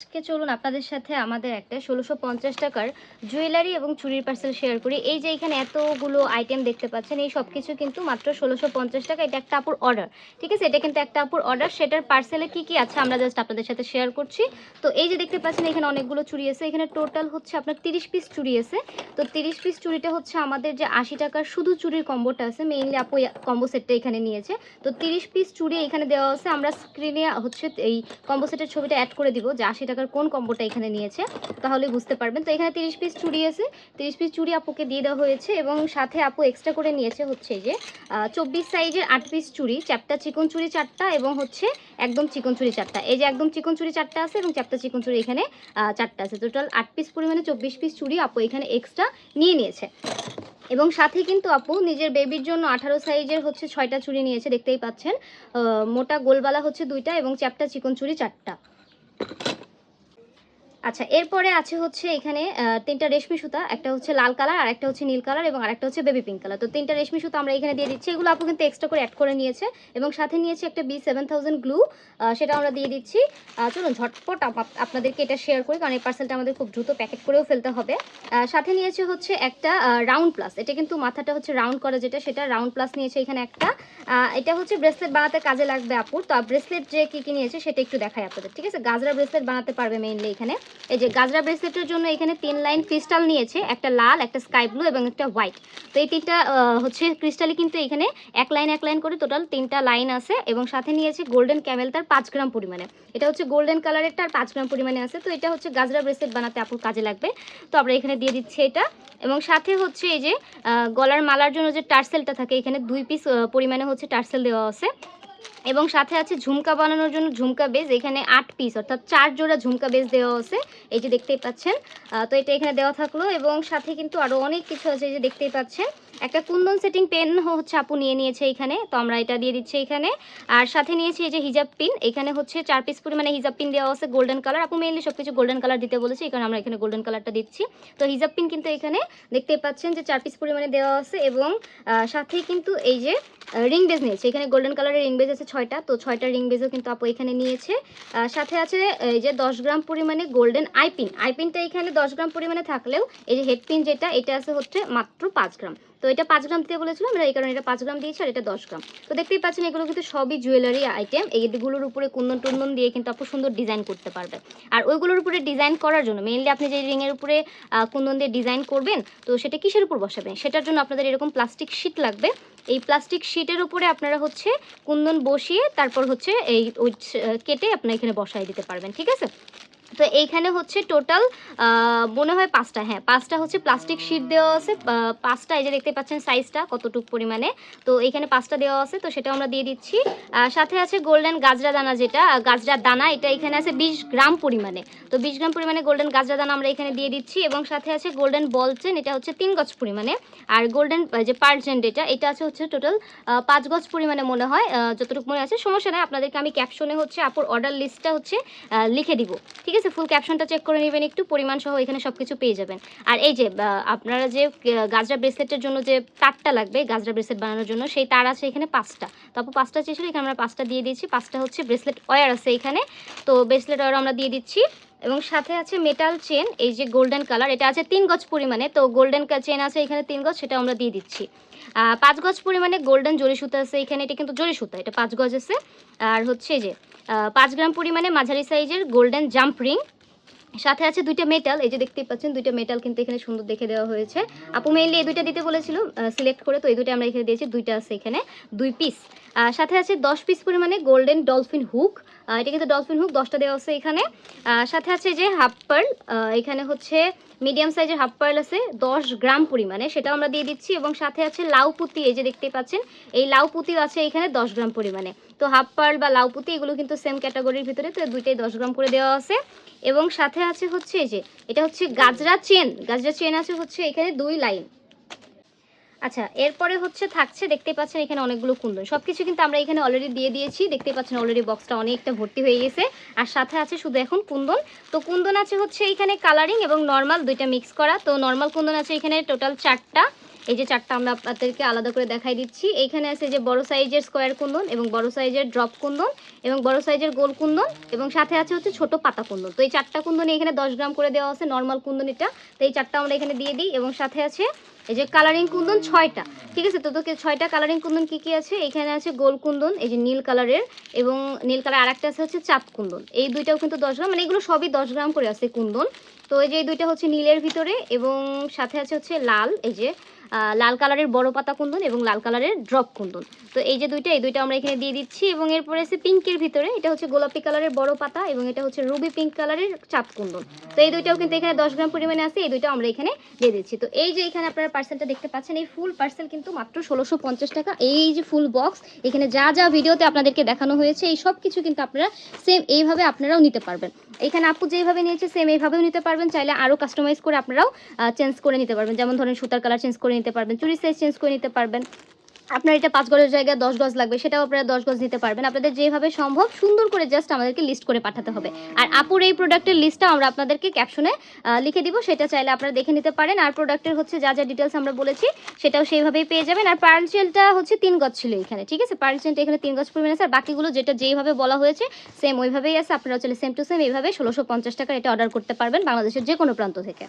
আজকে চলুন আপনাদের সাথে আমাদের একটা ১৬৫০ টাকার জুয়েলারি এবং চুড়ির পার্সেল শেয়ার করি। এই যে এখানে এতগুলো আইটেম দেখতে পাচ্ছেন, এই সবকিছু কিন্তু মাত্র ১৬৫০ টাকা। এটা একটা আপুর অর্ডার, ঠিক আছে? এটা কিন্তু একটা আপুর অর্ডার। সেটার পার্সেলে কি কি আছে আমরা জাস্ট আপনাদের সাথে শেয়ার করছি। তো এই যে দেখতে পাচ্ছেন এখানে অনেকগুলো চুড়ি আছে। এখানে টোটাল হচ্ছে আপনার ৩০ পিস চুড়ি আছে। তো ৩০ পিস চুড়িটা হচ্ছে আমাদের যে ৮০ টাকার শুধু চুড়ির কম্বোটা আছে, মেইনলি আপু কম্বো সেটটা এখানে নিয়েছে। তো ৩০ পিস চুড়ি এখানে দেওয়া আছে। আমরা স্ক্রিনে হচ্ছে এই কম্বো সেটের ছবিটা অ্যাড করে দিব যে ৮০ টাকার কোন কম্বোটা এখানে নিয়েছে, তাহলে বুঝতে পারবেন। তো এখানে ৩০ পিস চুড়ি আছে। ৩০ পিস চুড়ি আপুকে দিয়ে দেওয়া হয়েছে এবং সাথে আপু এক্সট্রা করে নিয়েছে হচ্ছে যে ২৪ সাইজের ৮ পিস চুড়ি, চ্যাপ্টা চিকন চুড়ি ৪টা এবং হচ্ছে একদম চিকন চুড়ি 4টা। এই যে একদম চিকন চুড়ি 4টা আছে এবং চ্যাপ্টা চিকন চুড়ি এখানে 4টা আছে। টোটাল ৮ পিস পরিমাণে ২৪ পিস চুড়ি আপু এখানে এক্সট্রা নিয়ে নিয়েছে। এবং সাথে কিন্তু আপু নিজের বেবির জন্য 18 সাইজের হচ্ছে 6টা চুড়ি নিয়েছে, দেখতেই পাচ্ছেন। মোটা গোলবালা হচ্ছে 2টা এবং চ্যাপ্টা চিকন চুড়ি 4টা। আচ্ছা, এরপরে আছে হচ্ছে এখানে 3টা রেশমি সুতা, একটা হচ্ছে লাল কালার, আর একটা হচ্ছে নীল কালার এবং আরেকটা হচ্ছে বেবি পিঙ্ক কালার। তো 3টা রেশমি সুতা আমরা এখানে দিয়ে দিচ্ছি। এগুলো আপু কিন্তু এক্সট্রা করে অ্যাড করে নিয়েছে এবং সাথে নিয়েছে একটা B7000 গ্লু, সেটা আমরা দিয়ে দিচ্ছি। চলুন ঝটপট আপনাদেরকে এটা শেয়ার করি, কারণ এই পার্সেলটা আমাদের খুব দ্রুত প্যাকেট করেও ফেলতে হবে। সাথে নিয়েছে হচ্ছে একটা রাউন্ড প্লাস, এটা কিন্তু মাথাটা হচ্ছে রাউন্ড করা যেটা, সেটা রাউন্ড প্লাস নিয়েছে এখানে একটা। এটা হচ্ছে ব্রেসলেট বানাতে কাজে লাগবে আপুর। তো ব্রেসলেট যে কী কী নিয়েছে সেটা একটু দেখাই আপনাদের, ঠিক আছে? গাজরা ব্রেসলেট বানাতে পারবে মেইনলি এখানে। এই যে গাজরা ব্রেসলেটের জন্য এখানে 3 লাইন ক্রিস্টাল নিয়েছে, একটা লাল, একটা স্কাই ব্লু এবং একটা হোয়াইট। তো এই 3টা হচ্ছে ক্রিস্টালই কিন্তু এখানে এক লাইন করে টোটাল 3টা লাইন আছে এবং সাথে নিয়েছে গোল্ডেন ক্যামেল, তার 5 গ্রাম পরিমাণে। এটা হচ্ছে গোল্ডেন কালারেরটা আর 5 গ্রাম পরিমাণে আছে। তো এটা হচ্ছে গাজরা ব্রেসলেট বানাতে আপুর কাজে লাগবে। তো আমরা এখানে দিয়ে দিচ্ছি এটা। এবং সাথে হচ্ছে এই যে গলার মালার জন্য যে টার্সেলটা থাকে, এখানে 2 পিস পরিমাণে হচ্ছে টার্সেল দেওয়া আছে। এবং সাথে আছে ঝুমকা বানানোর জন্য ঝুমকা বেজ, এখানে 8 পিস অর্থাৎ 4 জোড়া ঝুমকা বেজ দেওয়া আছে, এই যে দেখতেই পাচ্ছেন। তো এটা এখানে দেওয়া থাকলো এবং সাথে কিন্তু আরও অনেক কিছু আছে, এই যে দেখতেই পাচ্ছেন। একটা কুন্দন সেটিং পেন হচ্ছে আপু নিয়ে নিয়েছে এখানে, তো আমরা এটা দিয়ে দিচ্ছি এখানে। আর সাথে নিয়েছি এই যে হিজাব পিন, এখানে হচ্ছে 4 পিস পরিমাণে হিজাব পিন দেওয়া আছে গোল্ডেন কালার। আপু মেইনলি সব কিছু গোল্ডেন কালার দিতে বলেছে, এই কারণে আমরা এখানে গোল্ডেন কালারটা দিচ্ছি। তো হিজাব পিন কিন্তু এখানে দেখতেই পাচ্ছেন যে 4 পিস পরিমাণে দেওয়া আছে এবং সাথে কিন্তু এই যে রিং বেজ নিয়েছে, এখানে গোল্ডেন কালারের রিং বেজ আছে 6টা। তো 6টা রিং বেজও কিন্তু আপু এখানে নিয়েছে। সাথে আছে এই যে 10 গ্রাম পরিমাণে গোল্ডেন আইপিন। আইপিনটা এখানে 10 গ্রাম পরিমাণে থাকলেও এই যে হেডপিন যেটা, এটা আছে হচ্ছে মাত্র 5 গ্রাম। তো এটা 5 গ্রাম দিতে বলেছিলাম আমরা, এই কারণে এটা 5 গ্রাম দিয়েছি আর এটা 10 গ্রাম। তো দেখতেই পাচ্ছেন এগুলো কিন্তু সবই জুয়েলারি আইটেম। এইগুলোর উপরে কুন্দন টুন্দন দিয়ে কিন্তু আপু সুন্দর ডিজাইন করতে পারবে। আর ওইগুলোর উপরে ডিজাইন করার জন্য মেইনলি আপনি যে রিংয়ের উপরে কুন্দন দিয়ে ডিজাইন করবেন, তো সেটা কিসের উপর বসাবেন, সেটার জন্য আপনাদের এরকম প্লাস্টিক শিট লাগবে। এই প্লাস্টিক শিটের উপরে আপনারা হচ্ছে কুন্দন বসিয়ে তারপর হচ্ছে এই কেটে আপনারা এখানে বসাই দিতে পারবেন, ঠিক আছে? তো এইখানে হচ্ছে টোটাল মনে হয় 5টা, হ্যাঁ 5টা হচ্ছে প্লাস্টিক শিট দেওয়া আছে। 5টা, এই যে দেখতে পাচ্ছেন সাইজটা কতটুকু পরিমাণে। তো এখানে 5টা দেওয়া আছে, তো সেটাও আমরা দিয়ে দিচ্ছি। সাথে আছে গোল্ডেন গাজরা দানা, যেটা গাজরা দানা, এটা এখানে আছে 20 গ্রাম পরিমাণে। তো 20 গ্রাম পরিমাণে গোল্ডেন গাজরা দানা আমরা এখানে দিয়ে দিচ্ছি। এবং সাথে আছে গোল্ডেন বল চেন, এটা হচ্ছে 3 গজ পরিমাণে। আর গোল্ডেন যে পার্ল চেন, এটা আছে হচ্ছে টোটাল 5 গজ পরিমাণে মনে হয়, যতটুকু মনে আছে। সমস্যা নেই, আপনাদেরকে আমি ক্যাপশনে হচ্ছে আপুর অর্ডার লিস্টটা হচ্ছে লিখে দিব, ঠিক আছে? ফুল ক্যাপশনটা চেক করে নেবেন একটু, পরিমাণ সহ এখানে সব কিছু পেয়ে যাবেন। আর এই যে আপনারা যে গাজরা ব্রেসলেটের জন্য যে তারটা লাগবে গাজরা ব্রেসলেট বানানোর জন্য, সেই তার আছে এখানে 5টা। তো আপু 5টা চেয়েছিল, এখানে আমরা 5টা দিয়ে দিয়েছি। 5টা হচ্ছে ব্রেসলেট ওয়্যার আছে এখানে, তো ব্রেসলেট ওয়্যার আমরা দিয়ে দিচ্ছি। এবং সাথে আছে মেটাল চেন, এই যে গোল্ডেন কালার, এটা আছে 3 গজ পরিমাণে। তো গোল্ডেন চেন আছে এখানে 3 গজ, সেটা আমরা দিয়ে দিচ্ছি। 5 গজ পরিমাণে গোল্ডেন জরি সুতা আছে এখানে, এটা কিন্তু জরি সুতা, এটা 5 গজ আছে। আর হচ্ছে যে 5 গ্রাম পরিমাণে মাঝারি সাইজের গোল্ডেন জাম্প রিং। সাথে আছে 2টা মেটাল, এই যে দেখতেই পাচ্ছেন 2টা মেটাল কিন্তু এখানে সুন্দর দেখে দেওয়া হয়েছে। আপু মেইনলি এই 2টা দিতে বলেছিল সিলেক্ট করে, তো এই 2টা আমরা এখানে দিয়েছি। 2টা আছে এখানে 2 পিস। সাথে আছে 10 পিস পরিমাণে গোল্ডেন ডলফিন হুক, এটা কিন্তু ডলফিন হুক 10টা দেওয়া আছে এখানে। সাথে আছে যে হাফ পার্ল, এখানে হচ্ছে মিডিয়াম সাইজের হাফ পার্ল আছে 10 গ্রাম পরিমাণে, সেটাও আমরা দিয়ে দিচ্ছি। এবং সাথে আছে লাউ পুঁতি, এই যে দেখতেই পাচ্ছেন এই লাউ পুঁতিও আছে এখানে 10 গ্রাম পরিমাণে। তো হাফ পার্ল বা লাউ পুঁতি এগুলো কিন্তু সেম ক্যাটাগরির ভিতরে, তো 2টাই 10 গ্রাম করে দেওয়া আছে। এবং সাথে আছে হচ্ছে এই যে এটা হচ্ছে গাজরা চেন, গাজরা চেন আছে হচ্ছে এখানে 2 লাইন। আচ্ছা, এরপরে হচ্ছে থাকছে, দেখতেই পাচ্ছেন এখানে অনেকগুলো কুন্দন, সবকিছু কিন্তু আমরা এখানে অলরেডি দিয়ে দিয়েছি। দেখতেই পাচ্ছেন অলরেডি বক্সটা অনেকটা ভর্তি হয়ে গেছে। আর সাথে আছে শুধু এখন কুন্দন। তো কুন্দন আছে হচ্ছে এখানে কালারিং এবং নর্মাল 2টা মিক্স করা। তো নর্মাল কুন্দন আছে এখানে টোটাল 4টা এই যে চারটা আমরা আপনাদেরকে আলাদা করে দেখাই দিচ্ছি। এইখানে আছে যে বড় সাইজের স্কোয়ার কুন্দন এবং বড় সাইজের ড্রপ কুন্দন এবং বড় সাইজের গোল কুন্দন এবং সাথে আছে হচ্ছে ছোট পাতা কুন্দন। তো এই চারটা কুন্দনই এখানে 10 গ্রাম করে দেওয়া আছে, নর্মাল কুন্দন এটা। তো এই চারটা আমরা এখানে দিয়ে দিই এবং সাথে আছে এই যে কালারিং কুন্দন 6টা, ঠিক আছে। তো 6টা কালারিং কুন্দন কি কি আছে, এখানে আছে গোল কুন্দন এই যে নীল কালারের এবং নীল কালার, আর একটা আছে হচ্ছে চাঁদ কুন্দন। এই দুইটাও কিন্তু 10 গ্রাম, মানে এগুলো সবই 10 গ্রাম করে আছে কুন্দন। তো এই যে এই দুইটা হচ্ছে নীলের ভিতরে এবং সাথে আছে হচ্ছে লাল, এই যে লাল কালারের বড় পাতা কুন্দন এবং লাল কালারের ড্রপ কুন্দন। তো এই যে এই দুইটা আমরা এখানে দিয়ে দিচ্ছি এবং এরপরে আছে পিঙ্কের ভিতরে, এটা হচ্ছে গোলাপি কালারের বড় পাতা এবং এটা হচ্ছে রুবি পিঙ্ক কালারের চাঁদ কুন্দন। তো এই দুইটাও কিন্তু এখানে 10 গ্রাম পরিমাণে আছে, এই দুইটা আমরা এখানে দিয়ে দিচ্ছি। তো এই যে এখানে আপনারা পার্সেলটা দেখতে পাচ্ছেন, এই ফুল পার্সেল কিন্তু মাত্র 1650 টাকা। এই যে ফুল বক্স, এখানে যা যা ভিডিওতে আপনাদেরকে দেখানো হয়েছে এই সব কিছু কিন্তু আপনারা সেম এইভাবে আপনারাও নিতে পারবেন। এখানে আপু যেভাবে নিয়েছে সেম এইভাবেও নিতে পারবেন, চাইলে আরও কাস্টমাইজ করে আপনারাও চেঞ্জ করে নিতে পারবেন। যেমন ধরেন সুতার কালার চেঞ্জ করে নিতে পারবেন, চুরি সাইজ চেঞ্জ করে নিতে পারবেন। আপনার এটা 5 গজের জায়গায় 10 গজ লাগবে, সেটাও আপনারা 10 গজ নিতে পারবেন। আপনাদের যেভাবে সম্ভব সুন্দর করে জাস্ট আমাদেরকে লিস্ট করে পাঠাতে হবে। আর আপুর এই প্রোডাক্টের লিস্টটা আমরা আপনাদেরকে ক্যাপশনে লিখে দিব, সেটা চাইলে আপনারা দেখে নিতে পারেন। আর প্রোডাক্টের হচ্ছে যা যা ডিটেলস আমরা বলেছি সেটাও সেইভাবেই পেয়ে যাবেন। আর পার্ল চেনটা হচ্ছে 3 গজ ছিল এখানে, ঠিক আছে। পার্ল চেনটা এখানে 3 গজ পরিমাণ আছে, আর বাকিগুলো যেটা যেইভাবে বলা হয়েছে সেম ওইভাবেই আছে। আপনারা চাইলে সেম টু সেম এইভাবে 1650 টাকার এটা অর্ডার করতে পারবেন বাংলাদেশের যে কোনো প্রান্ত থেকে।